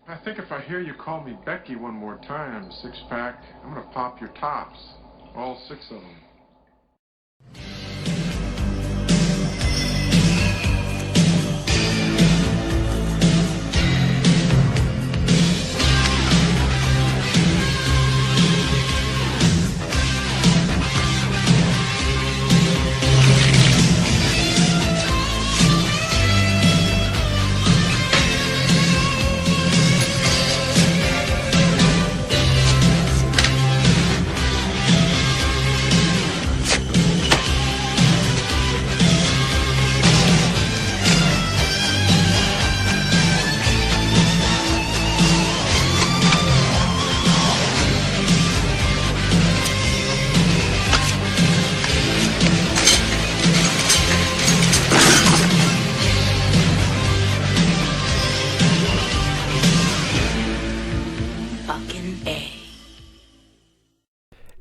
I think if I hear you call me Becky one more time, six-pack, I'm gonna pop your tops. All six of them.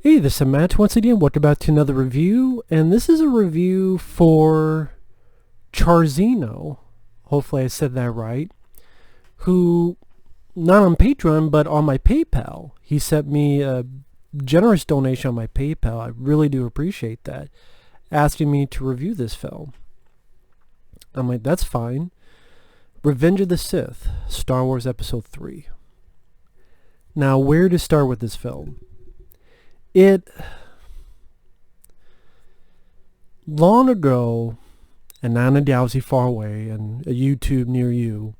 Hey, this is Matt once again. Welcome back to another review, and this is a review for Charzino. Hopefully I said that right. Who, not on Patreon, but on my PayPal. He sent me a generous donation on my PayPal. I really do appreciate that. Asking me to review this film. I'm like, that's fine. Revenge of the Sith, Star Wars Episode 3. Now, where to start with this film? Long ago, and not in a galaxy far away, and a YouTube near you,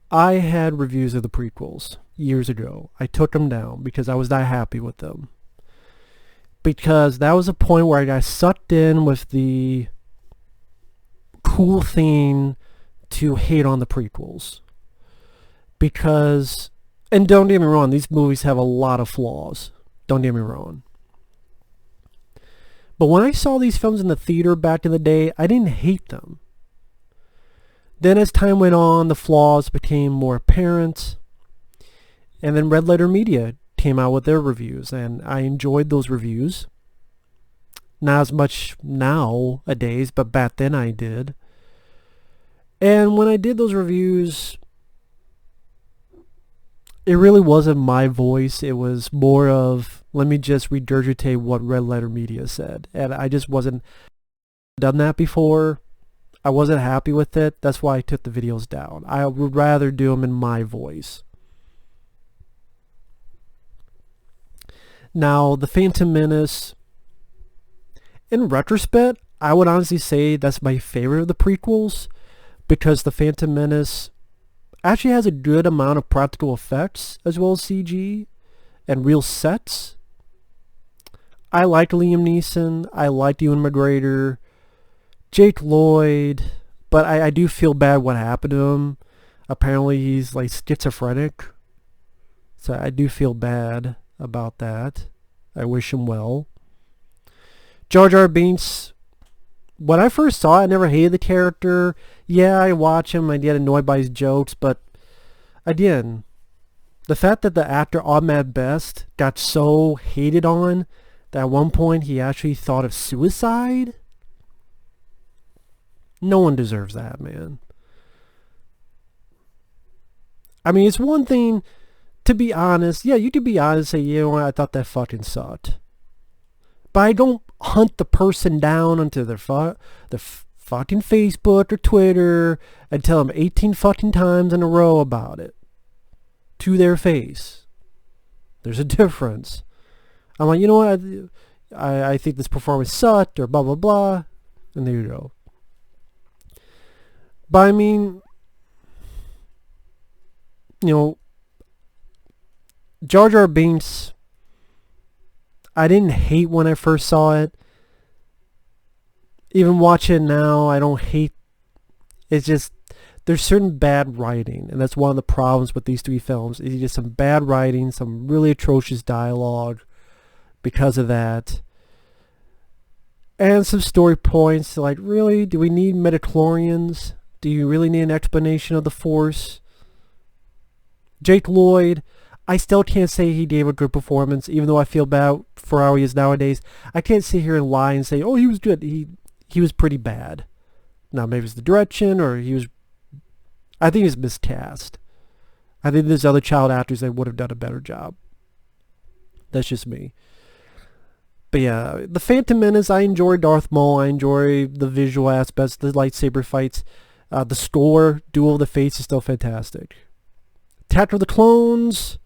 I had reviews of the prequels years ago. I took them down because I was not happy with them. Because that was a point where I got sucked in with the cool thing to hate on the prequels. Because... and don't get me wrong, these movies have a lot of flaws. Don't get me wrong. But when I saw these films in the theater back in the day, I didn't hate them. Then as time went on, the flaws became more apparent. And then Red Letter Media came out with their reviews, and I enjoyed those reviews. Not as much nowadays, but back then I did. And when I did those reviews, it really wasn't my voice. It was more of, let me just regurgitate what Red Letter Media said. And I just wasn't done that before. I wasn't happy with it. That's why I took the videos down. I would rather do them in my voice. Now, The Phantom Menace, in retrospect, I would honestly say that's my favorite of the prequels, because The Phantom Menace actually has a good amount of practical effects as well as CG and real sets. I like Liam Neeson. I like Ewan McGregor, Jake Lloyd, but I do feel bad what happened to him. Apparently he's like schizophrenic, so I do feel bad about that. I wish him well. Jar Jar Binks, when I first saw it, I never hated the character. Yeah, I watch him, I get annoyed by his jokes, but again, the fact that the actor Ahmed Best got so hated on that at one point he actually thought of suicide? No one deserves that, man. I mean, it's one thing to be honest. Yeah, you could be honest and say, you know what, I thought that fucking sucked. But I don't hunt the person down onto their fucking Facebook or Twitter and tell them 18 fucking times in a row about it. To their face. There's a difference. I'm like, you know what, I think this performance sucked, or blah blah blah, and there you go. But I mean, you know, Jar Jar Binks, I didn't hate when I first saw it. Even watching it now, I don't hate. It's just, there's certain bad writing, and that's one of the problems with these three films. Is just some bad writing, some really atrocious dialogue because of that. And some story points, like, really? Do we need midichlorians? Do you really need an explanation of the Force? Jake Lloyd, I still can't say he gave a good performance, even though I feel bad for how he is nowadays. I can't sit here and lie and say, oh, he was good. He was pretty bad. Now, maybe it's the direction, or I think he was miscast. I think there's other child actors that would have done a better job. That's just me. But yeah, The Phantom Menace, I enjoy Darth Maul. I enjoy the visual aspects, the lightsaber fights. The score, Duel of the Fates, is still fantastic. Attack of the Clones,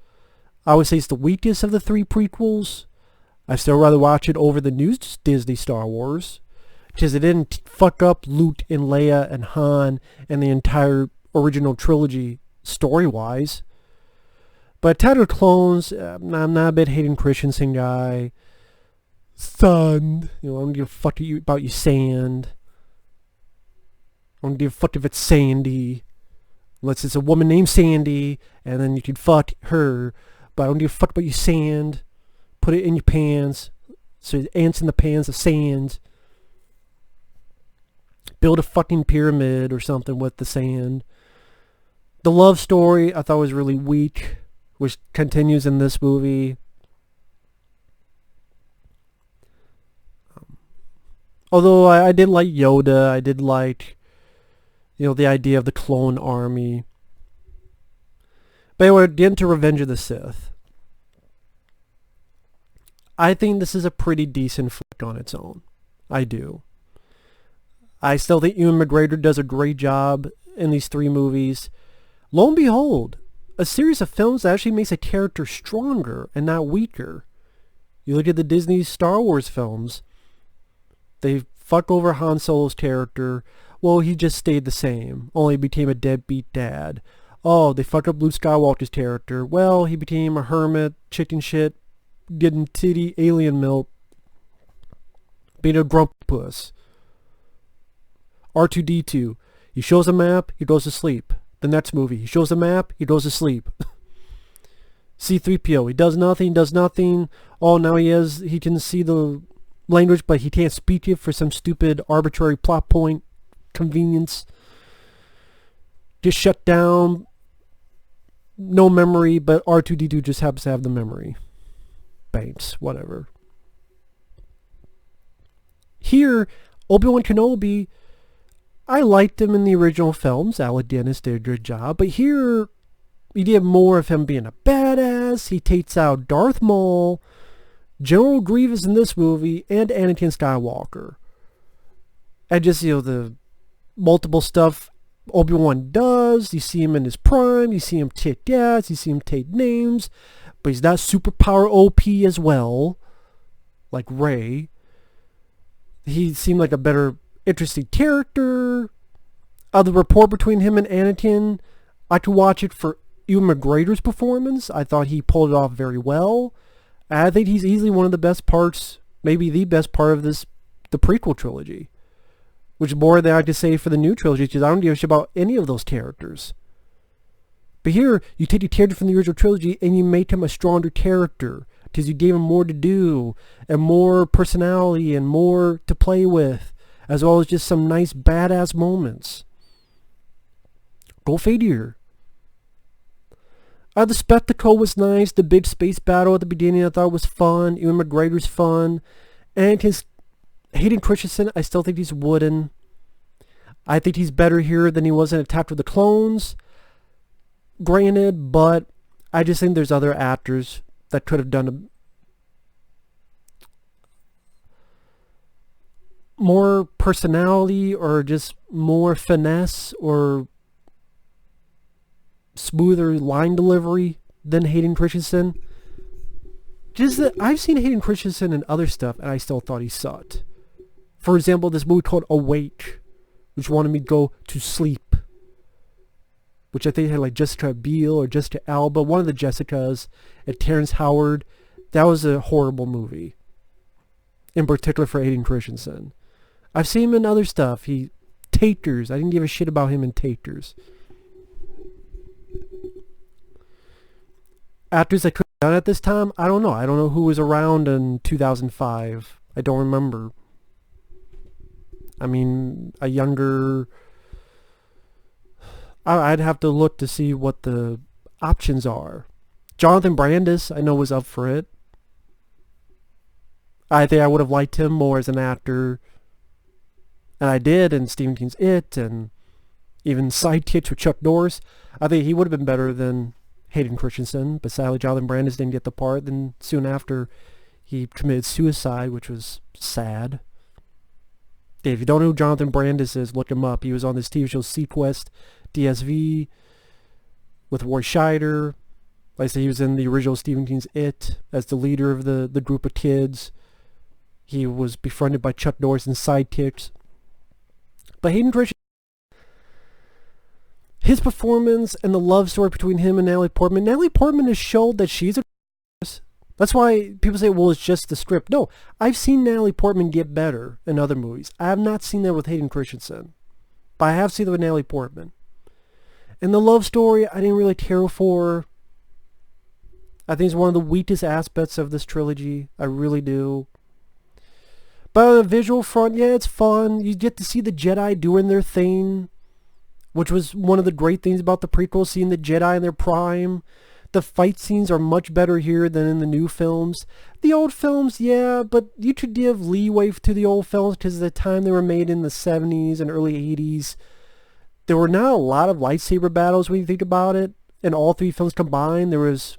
I would say it's the weakest of the three prequels. I'd still rather watch it over the new Disney Star Wars, because it didn't fuck up Luke and Leia and Han and the entire original trilogy story-wise. But Attack of the Clones, I'm not a big Hayden Christensen guy. Son, I don't give a fuck about your sand. I don't give a fuck if it's Sandy. Unless it's a woman named Sandy, and then you can fuck her. But I don't give a fuck about your sand. Put it in your pants. So ants in the pans of sand. Build a fucking pyramid or something with the sand. The love story I thought was really weak, which continues in this movie. Although I did like Yoda, I did like, the idea of the clone army. But anyway, get into Revenge of the Sith. I think this is a pretty decent flick on its own. I do. I still think Ewan McGregor does a great job in these three movies. Lo and behold, a series of films that actually makes a character stronger and not weaker. You look at the Disney Star Wars films. They fuck over Han Solo's character. Well, he just stayed the same, only became a deadbeat dad. Oh, they fuck up Luke Skywalker's character. Well, he became a hermit, chicken shit, getting titty alien milk, being a grumpy puss. R2-D2, he shows a map, he goes to sleep. The next movie, he shows a map, he goes to sleep. C-3PO, he does nothing. Oh, now he can see the language, but he can't speak it for some stupid arbitrary plot point convenience. Just shut down. No memory, but R2-D2 just happens to have the memory. Banks, whatever. Here, Obi-Wan Kenobi, I liked him in the original films. Alec Guinness did a good job, but here we get more of him being a badass. He takes out Darth Maul, General Grievous in this movie, and Anakin Skywalker. And just, the multiple stuff Obi-Wan does. You see him in his prime. You see him kick ass. You see him take names. But he's not superpower OP as well, like Rey. He seemed like a better, interesting character. The rapport between him and Anakin, I could watch it for Ewan McGregor's performance. I thought he pulled it off very well. I think he's easily one of the best parts, maybe the best part of the prequel trilogy. Which is more than I could say for the new trilogy, because I don't give a shit about any of those characters. But here, you take a character from the original trilogy and you make him a stronger character, because you gave him more to do, and more personality, and more to play with, as well as just some nice badass moments. Go figure. The spectacle was nice. The big space battle at the beginning I thought was fun. Ewan McGregor's fun. And his Hayden Christensen, I still think he's wooden. I think he's better here than he was in Attack of the Clones. Granted, but I just think there's other actors that could have done more personality, or just more finesse, or smoother line delivery than Hayden Christensen. Just that I've seen Hayden Christensen in other stuff and I still thought he sucked. For example, this movie called Awake, which wanted me to go to sleep, which I think had like Jessica Biel or Jessica Alba, one of the Jessicas, and Terrence Howard. That was a horrible movie, in particular for Hayden Christensen. I've seen him in other stuff. Taters. I didn't give a shit about him in Taters. Actors that could have done at this time, I don't know. I don't know who was around in 2005. I don't remember. I mean, a younger... I'd have to look to see what the options are. Jonathan Brandis, I know, was up for it. I think I would have liked him more as an actor. And I did in Stephen King's It, and even Sidekicks with Chuck Norris. I think he would have been better than Hayden Christensen, but sadly Jonathan Brandis didn't get the part. Then soon after, he committed suicide, which was sad. If you don't know who Jonathan Brandis is, look him up. He was on this TV show Sequest, DSV, with Roy Scheider. Like I said, he was in the original Stephen King's It as the leader of the group of kids. He was befriended by Chuck Norris and sidekicks. But Hayden Christensen, his performance and the love story between him and Natalie Portman. Natalie Portman has showed that she's a... That's why people say, well, it's just the script. No, I've seen Natalie Portman get better in other movies. I have not seen that with Hayden Christensen. But I have seen that with Natalie Portman. And the love story, I didn't really care for. I think it's one of the weakest aspects of this trilogy. I really do. But on the visual front, yeah, it's fun. You get to see the Jedi doing their thing, which was one of the great things about the prequel, seeing the Jedi in their prime. The fight scenes are much better here than in the new films. The old films, yeah, but you could give leeway to the old films because of the time they were made in the 70s and early 80s. There were not a lot of lightsaber battles when you think about it. In all three films combined, there was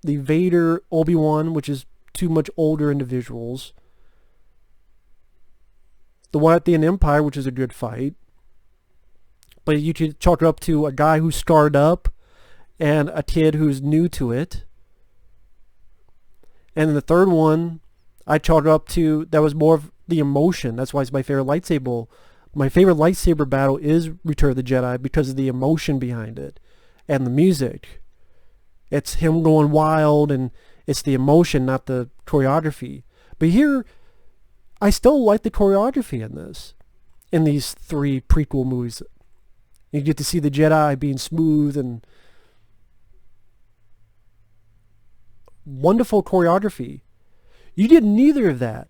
the Vader, Obi-Wan, which is two much older individuals. The one at the end, Empire, which is a good fight. But you could chalk it up to a guy who scarred up and a kid who's new to it. And the third one, I chalk it up to, that was more of the emotion. That's why it's my favorite lightsaber. My favorite lightsaber battle is Return of the Jedi because of the emotion behind it and the music. It's him going wild, and it's the emotion, not the choreography. But here, I still like the choreography in this, in these three prequel movies. You get to see the Jedi being smooth and wonderful choreography. You get neither of that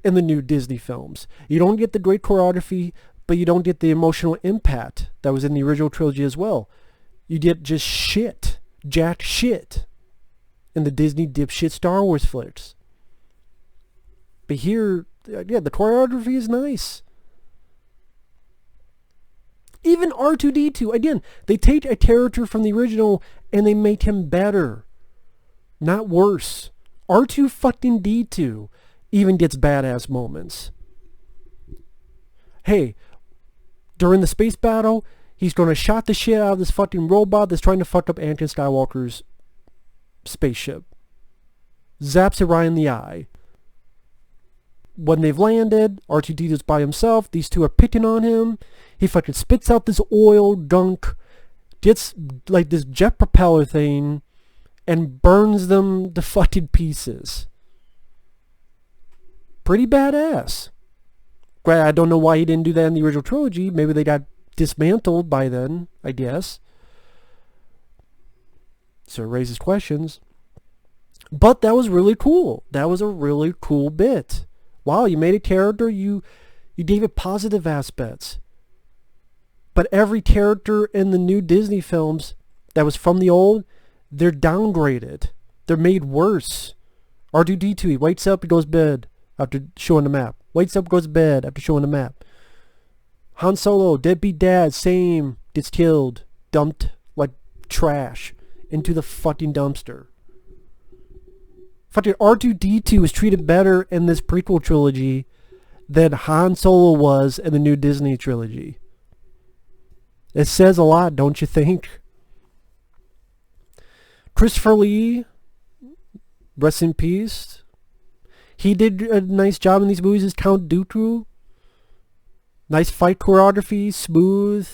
in the new Disney films. You don't get the great choreography, but you don't get the emotional impact that was in the original trilogy as well. You get just shit, jack shit in the Disney dipshit Star Wars flicks. But here, yeah, the choreography is nice. Even R2-D2, again, they take a character from the original and they make him better, not worse. R2-D2 even gets badass moments. Hey, during the space battle, he's going to shot the shit out of this fucking robot that's trying to fuck up Anakin Skywalker's spaceship. Zaps it right in the eye. When they've landed, R2-D2's by himself. These two are picking on him. He fucking spits out this oil gunk, gets like this jet propeller thing, and burns them to fucking pieces. Pretty badass. I don't know why he didn't do that in the original trilogy. Maybe they got dismantled by then, I guess. So it raises questions. But that was really cool. That was a really cool bit. Wow, you made a character, you gave it positive aspects. But every character in the new Disney films that was from the old, they're downgraded. They're made worse. R2-D2, he wakes up, he goes to bed after showing the map. Wakes up, goes to bed after showing the map. Han Solo, deadbeat dad, same, gets killed, dumped like trash into the fucking dumpster. Fucking R2-D2 is treated better in this prequel trilogy than Han Solo was in the new Disney trilogy. It says a lot, don't you think? Christopher Lee, rest in peace. He did a nice job in these movies as Count Dooku. Nice fight choreography, smooth,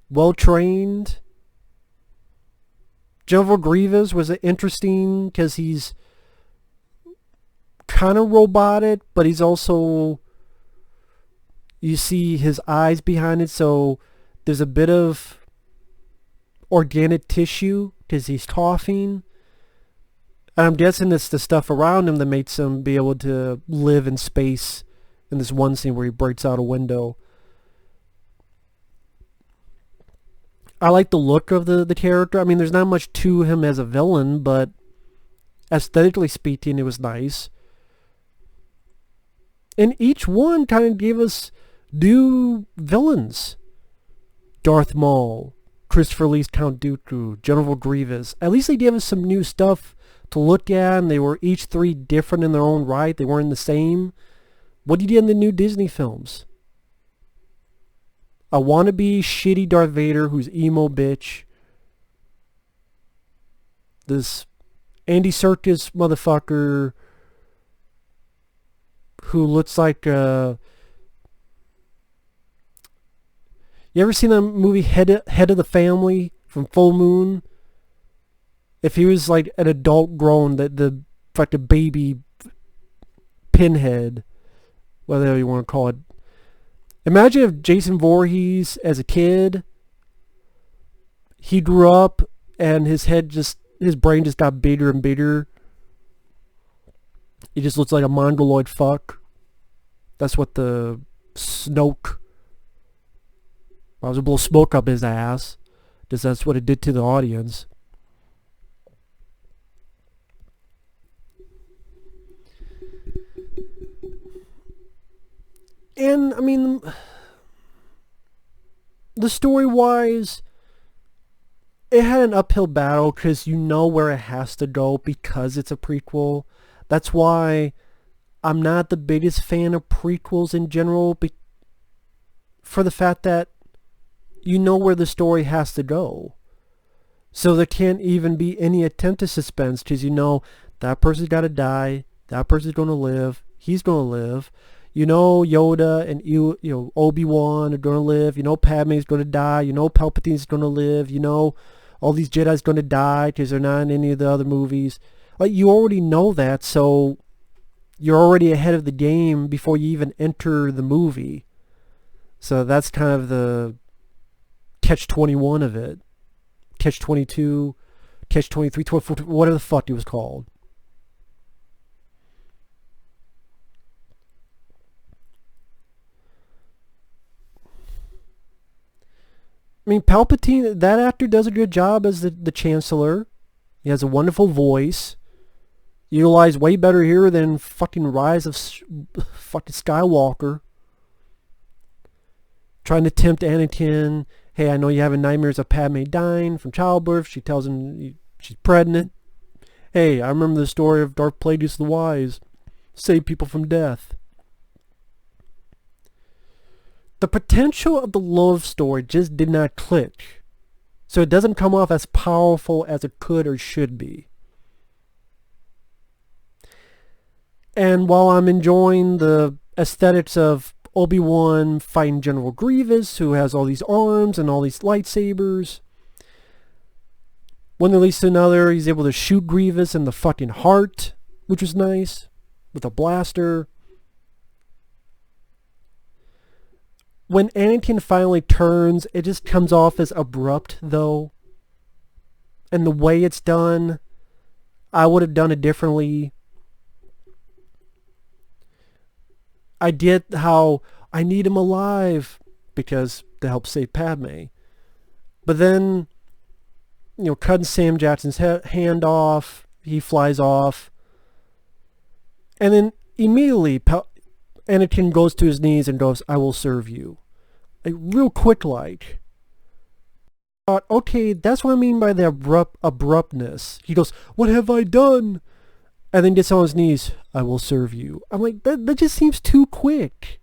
well trained. General Grievous was interesting because he's kind of robotic, but he's also, you see his eyes behind it, so there's a bit of organic tissue because he's coughing. And I'm guessing it's the stuff around him that makes him be able to live in space in this one scene where he breaks out a window. I like the look of the character. I mean, there's not much to him as a villain, but aesthetically speaking, it was nice. And each one kind of gave us new villains. Darth Maul, Christopher Lee's Count Dooku, General Grievous. At least they gave us some new stuff to look at, and they were each three different in their own right. They weren't the same. What did you get in the new Disney films? A wannabe shitty Darth Vader who's emo bitch. This Andy Serkis motherfucker who looks like you ever seen that movie Head of the Family from Full Moon? If he was like an adult grown, the like a baby pinhead, whatever you want to call it. Imagine if Jason Voorhees, as a kid, he grew up and his brain just got bigger and bigger. He just looks like a mongoloid fuck. That's what the Snoke. I was a blow smoke up his ass. Just that's what it did to the audience. And, I mean, the story-wise, it had an uphill battle because you know where it has to go because it's a prequel. That's why I'm not the biggest fan of prequels in general, for the fact that you know where the story has to go. So there can't even be any attempt to suspense because you know that person's got to die, that person's going to live, he's going to live. You know Yoda and Obi-Wan are going to live. You know Padme's going to die. You know Palpatine's going to live. You know all these Jedi's going to die because they're not in any of the other movies. Like, you already know that, so you're already ahead of the game before you even enter the movie. So that's kind of the catch-21 of it. Catch-22, catch-23, 12, whatever the fuck it was called. I mean, Palpatine, that actor does a good job as the Chancellor. He has a wonderful voice. Utilized way better here than fucking Rise of fucking Skywalker. Trying to tempt Anakin. Hey, I know you're having nightmares of Padme dying from childbirth. She tells him she's pregnant. Hey, I remember the story of Darth Plagueis the Wise. Save people from death. The potential of the love story just did not click. So it doesn't come off as powerful as it could or should be. And while I'm enjoying the aesthetics of Obi-Wan fighting General Grievous, who has all these arms and all these lightsabers, one that leads to another, he's able to shoot Grievous in the fucking heart, which was nice, with a blaster. When Anakin finally turns, it just comes off as abrupt, though. And the way it's done, I would have done it differently. I get how I need him alive because to help save Padme. But then, cutting Sam Jackson's hand off, he flies off. And then immediately, Anakin goes to his knees and goes, I will serve you. Like, real quick like. Okay, that's what I mean by the abruptness. He goes, what have I done? And then gets on his knees, I will serve you. I'm like, that just seems too quick.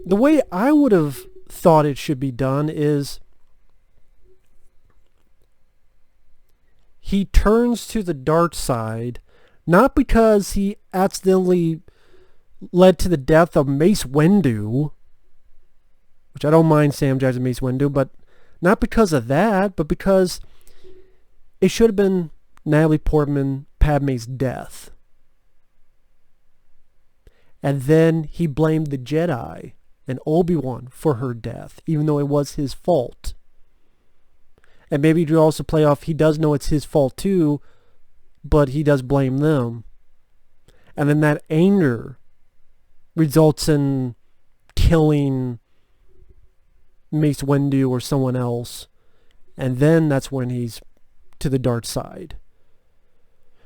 The way I would have thought it should be done is he turns to the dark side, not because he accidentally led to the death of Mace Windu, which I don't mind Sam Jackson Mace Windu, but not because of that, but because it should have been Natalie Portman, Padme's death. And then he blamed the Jedi and Obi-Wan for her death, even though it was his fault. And maybe you could also play off, he does know it's his fault too, but he does blame them. And then that anger results in killing Mace Windu or someone else. And then that's when he's to the dark side.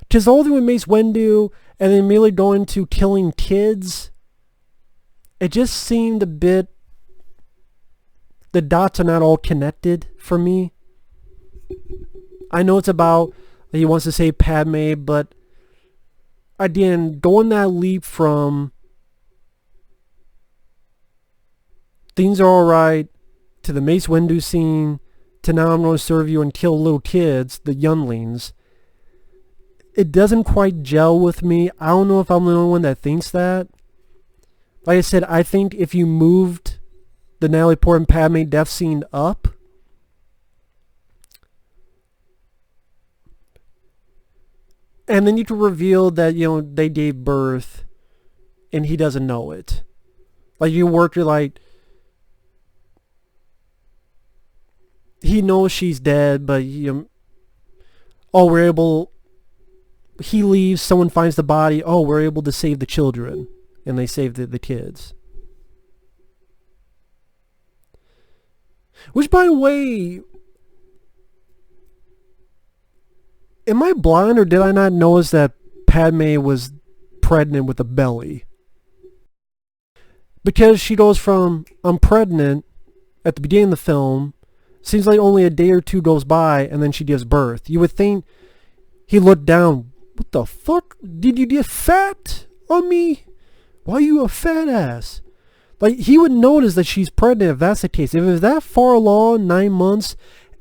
Because all the way with Mace Windu and then immediately going to killing kids, it just seemed a bit the dots are not all connected for me. I know it's about he wants to save Padme, but again, going that leap from things are alright to the Mace Windu scene to now I'm going to serve you and kill little kids, the younglings, it doesn't quite gel with me. I don't know if I'm the only one that thinks that. Like I said, I think if you moved the Natalie Portman Padme death scene up, and then you could reveal that, they gave birth and he doesn't know it. Like you're like, he knows she's dead, but he leaves, someone finds the body, we're able to save the children, and they save the kids. Which, by the way, am I blind or did I not notice that Padme was pregnant with a belly? Because she goes from, I'm pregnant, at the beginning of the film, seems like only a day or two goes by, and then she gives birth. You would think he looked down, what the fuck? Did you get fat on me? Why are you a fat ass? Like, he would notice that she's pregnant if that's the case. If it was that far along, 9 months,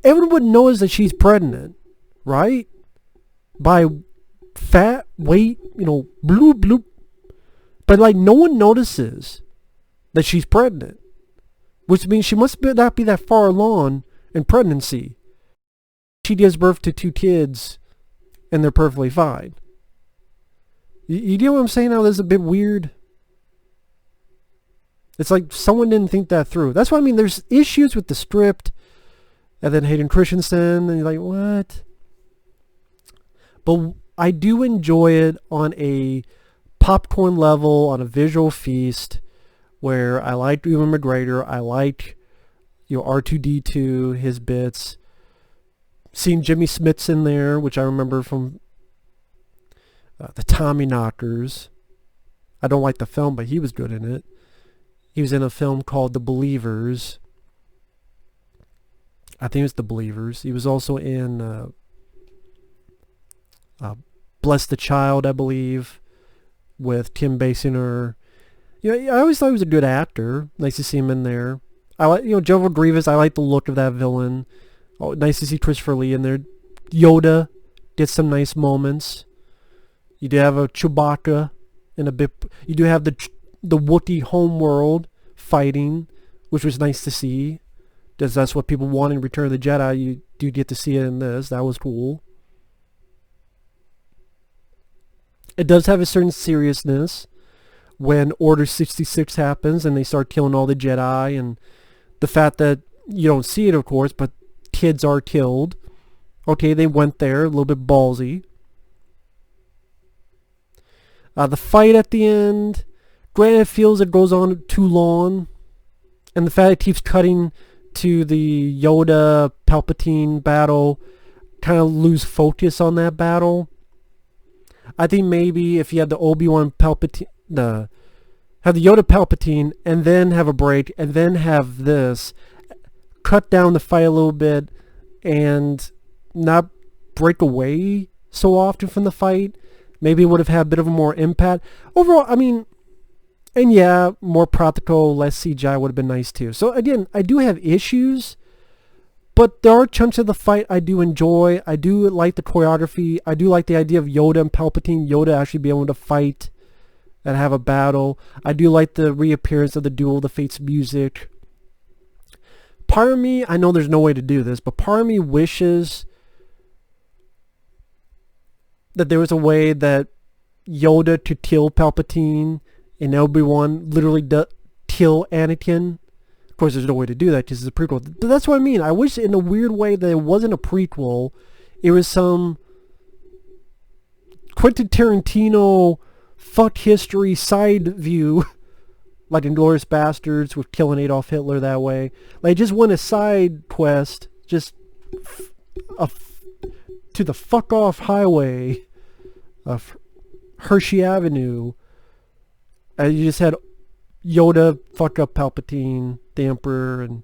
everyone would notice that she's pregnant, right? By fat, weight, bloop, bloop. But, like, no one notices that she's pregnant. Which means she must not be that far along in pregnancy. She gives birth to 2 kids, and they're perfectly fine. You get what I'm saying now? This is a bit weird. It's like someone didn't think that through. That's why I mean there's issues with the script. And then Hayden Christensen, and you're like, what? But I do enjoy it on a popcorn level, on a visual feast, where I like Ewan McGregor. I like R2-D2, his bits. Seeing Jimmy Smits in there, which I remember from the Tommy Knockers. I don't like the film, but he was good in it. He was in a film called The Believers. I think it was The Believers. He was also in Bless the Child, I believe, with Kim Basinger. I always thought he was a good actor. Nice to see him in there. I like, General Grievous. I like the look of that villain. Oh, nice to see Christopher Lee in there. Yoda did some nice moments. You do have a Chewbacca in a bit. You do have the Wookiee homeworld fighting, which was nice to see. Because that's what people want in Return of the Jedi. You do get to see it in this. That was cool. It does have a certain seriousness when Order 66 happens and they start killing all the Jedi, and the fact that you don't see it, of course, but kids are killed. Okay, they went there, a little bit ballsy. The fight at the end, granted it feels it goes on too long, and the fact it keeps cutting to the Yoda Palpatine battle, kind of lose focus on that battle. I think maybe if you had the Obi-Wan Palpatine, have the Yoda Palpatine, and then have a break, and then have this, cut down the fight a little bit, and not break away so often from the fight, maybe it would have had a bit of a more impact. Overall, I mean, and yeah, more practical, less CGI would have been nice too. So again, I do have issues, but there are chunks of the fight I do enjoy. I do like the choreography. I do like the idea of Yoda and Palpatine. Yoda actually being able to fight and have a battle. I do like the reappearance of the Duel of the Fates music. Part of me, I know there's no way to do this, but part of me wishes that there was a way that Yoda to kill Palpatine and Obi-Wan literally kill Anakin. Of course, there's no way to do that because it's a prequel. But that's what I mean. I wish in a weird way that it wasn't a prequel. It was some Quentin Tarantino fuck history side view, like Inglourious Bastards with killing Adolf Hitler that way. Like, just went a side quest, just to the fuck off highway of Hershey Avenue. And you just had Yoda fuck up Palpatine, the Emperor, and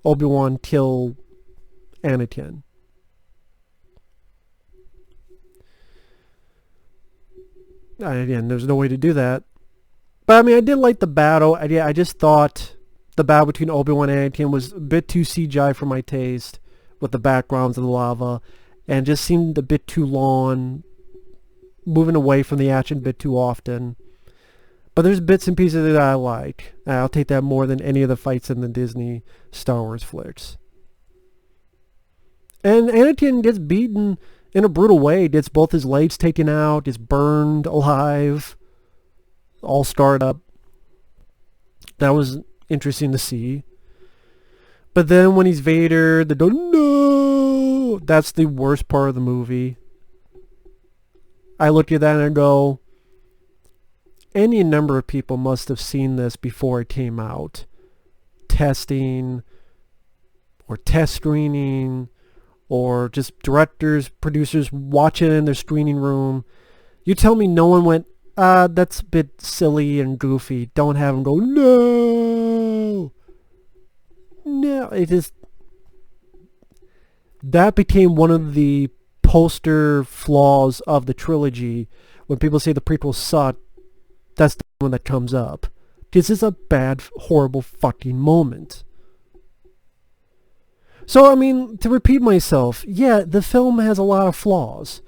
Obi-Wan kill Anakin. Again, there's no way to do that. But I mean, I did like the battle. I just thought the battle between Obi-Wan and Anakin was a bit too CGI for my taste, with the backgrounds of the lava, and just seemed a bit too long, moving away from the action a bit too often. But there's bits and pieces that I like. I'll take that more than any of the fights in the Disney Star Wars flicks. And Anakin gets beaten in a brutal way. Gets both his legs taken out, is burned alive, all scarred up. That was interesting to see. But then when he's Vader, the no, that's the worst part of the movie. I look at that and I go, any number of people must have seen this before it came out. Testing, or test screening, or just directors, producers watching it in their screening room. You tell me no one went, that's a bit silly and goofy. Don't have them go, no. No, it is. That became one of the poster flaws of the trilogy. When people say the prequels suck, that's the one that comes up. This is a bad, horrible fucking moment. So, I mean, to repeat myself, yeah, the film has a lot of flaws.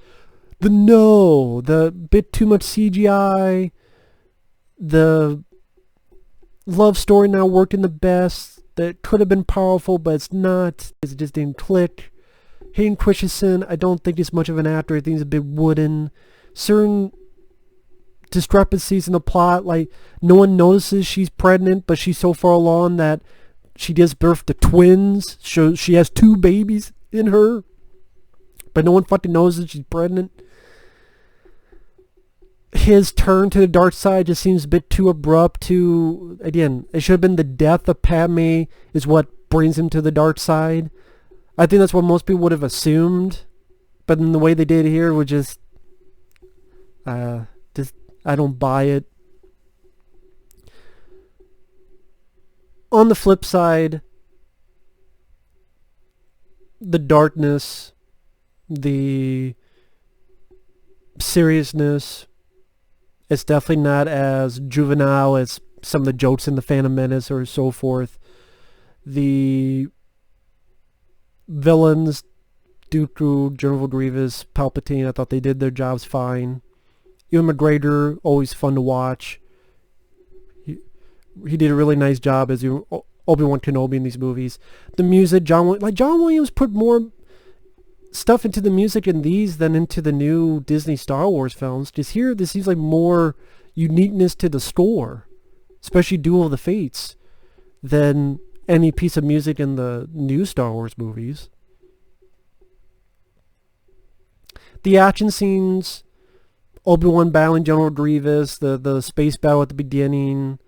The bit too much CGI, the love story not working the best, that could have been powerful, but it's not, it just didn't click. Hayden Christensen, I don't think is much of an actor, I think he's a bit wooden. Certain discrepancies in the plot, like no one notices she's pregnant, but she's so far along that she gives birth to twins, so she has 2 babies in her, but no one fucking knows that she's pregnant. His turn to the dark side just seems a bit too abrupt. Again, it should have been the death of Padme is what brings him to the dark side. I think that's what most people would have assumed, but in the way they did it here was just I don't buy it. On the flip side, the darkness, the seriousness, it's definitely not as juvenile as some of the jokes in The Phantom Menace or so forth. The villains, Dooku, General Grievous, Palpatine, I thought they did their jobs fine. Ewan McGregor, always fun to watch. He did a really nice job as Obi-Wan Kenobi in these movies. The music, John Williams put more stuff into the music in these than into the new Disney Star Wars films. Just here, this seems like more uniqueness to the score, especially Duel of the Fates, than any piece of music in the new Star Wars movies. The action scenes, Obi-Wan battling General Grievous, the space battle at the beginning.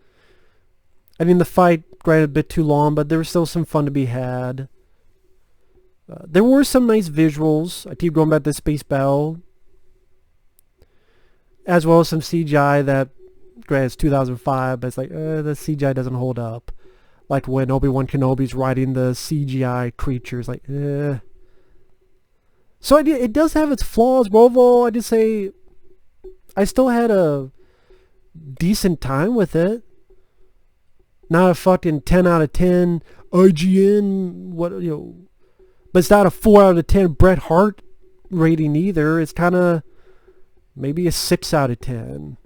I mean, the fight, granted, a bit too long, but there was still some fun to be had. There were some nice visuals. I keep going back to the space battle. As well as some CGI that, granted, it's 2005, but it's like, the CGI doesn't hold up. Like when Obi-Wan Kenobi's riding the CGI creatures, like, So it does have its flaws, but overall, I just say I still had a decent time with it. Not a fucking 10 out of 10 IGN, but it's not a 4 out of 10 Bret Hart rating either. It's kind of maybe a 6 out of 10,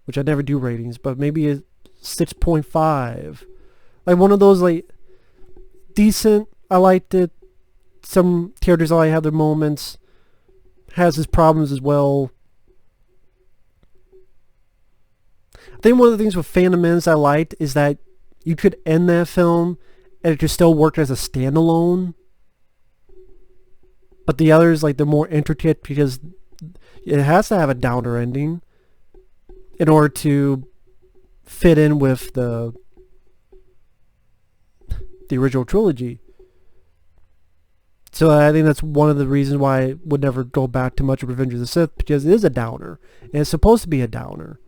which I never do ratings, but maybe a 6.5. Like one of those, like, decent, I liked it. Some characters I have their moments. Has his problems as well. I think one of the things with Phantom Menace I liked is that you could end that film and it could still work as a standalone. But the others, like, they're more intricate because it has to have a downer ending in order to fit in with the original trilogy. So I think that's one of the reasons why I would never go back to much of Revenge of the Sith, because it is a downer. And it's supposed to be a downer.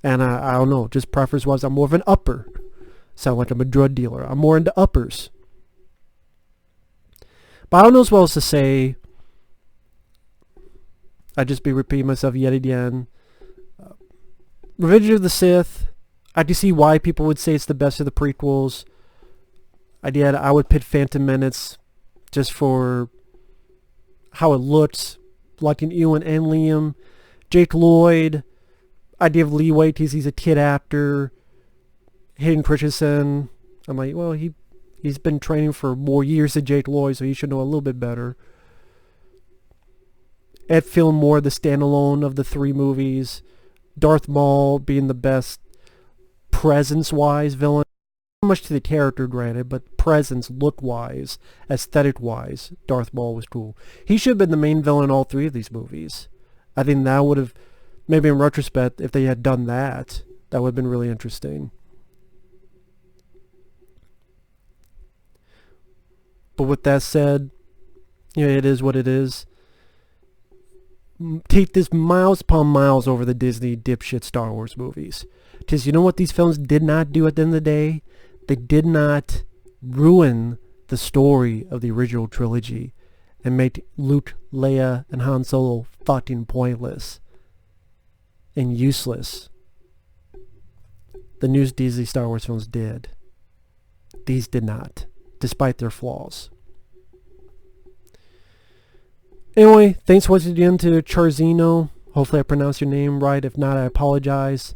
And I don't know, just preference-wise, I'm more of an upper. Sound like I'm a drug dealer. I'm more into uppers. But I don't know what else to say. I'd just be repeating myself yet again. Revenge of the Sith, I can see why people would say it's the best of the prequels. I would pit Phantom Menace just for how it looks, liking Ewan and Liam. Jake Lloyd, I give leeway because he's a kid actor. Hayden Christensen, I'm like, well, he's been training for more years than Jake Lloyd, so he should know a little bit better. Ed Fillmore, the standalone of the three movies. Darth Maul being the best presence-wise villain. Not much to the character, granted, but presence, look-wise, aesthetic-wise, Darth Maul was cool. He should have been the main villain in all three of these movies. I think that would have, maybe in retrospect, if they had done that, that would have been really interesting. But with that said, it is what it is. Take this miles upon miles over the Disney dipshit Star Wars movies. Because you know what these films did not do at the end of the day? They did not ruin the story of the original trilogy and make Luke, Leia, and Han Solo fucking pointless and useless. The new Disney Star Wars films did. These did not, despite their flaws. Anyway, thanks once again to Charzino. Hopefully I pronounced your name right. If not, I apologize.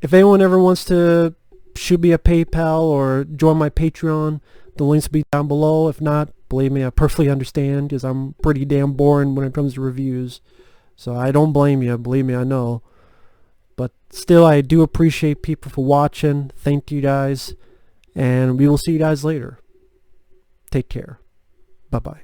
If anyone ever wants to shoot me a PayPal or join my Patreon, the links will be down below. If not, believe me, I perfectly understand because I'm pretty damn boring when it comes to reviews. So I don't blame you. Believe me, I know. But still, I do appreciate people for watching. Thank you guys. And we will see you guys later. Take care. Bye-bye.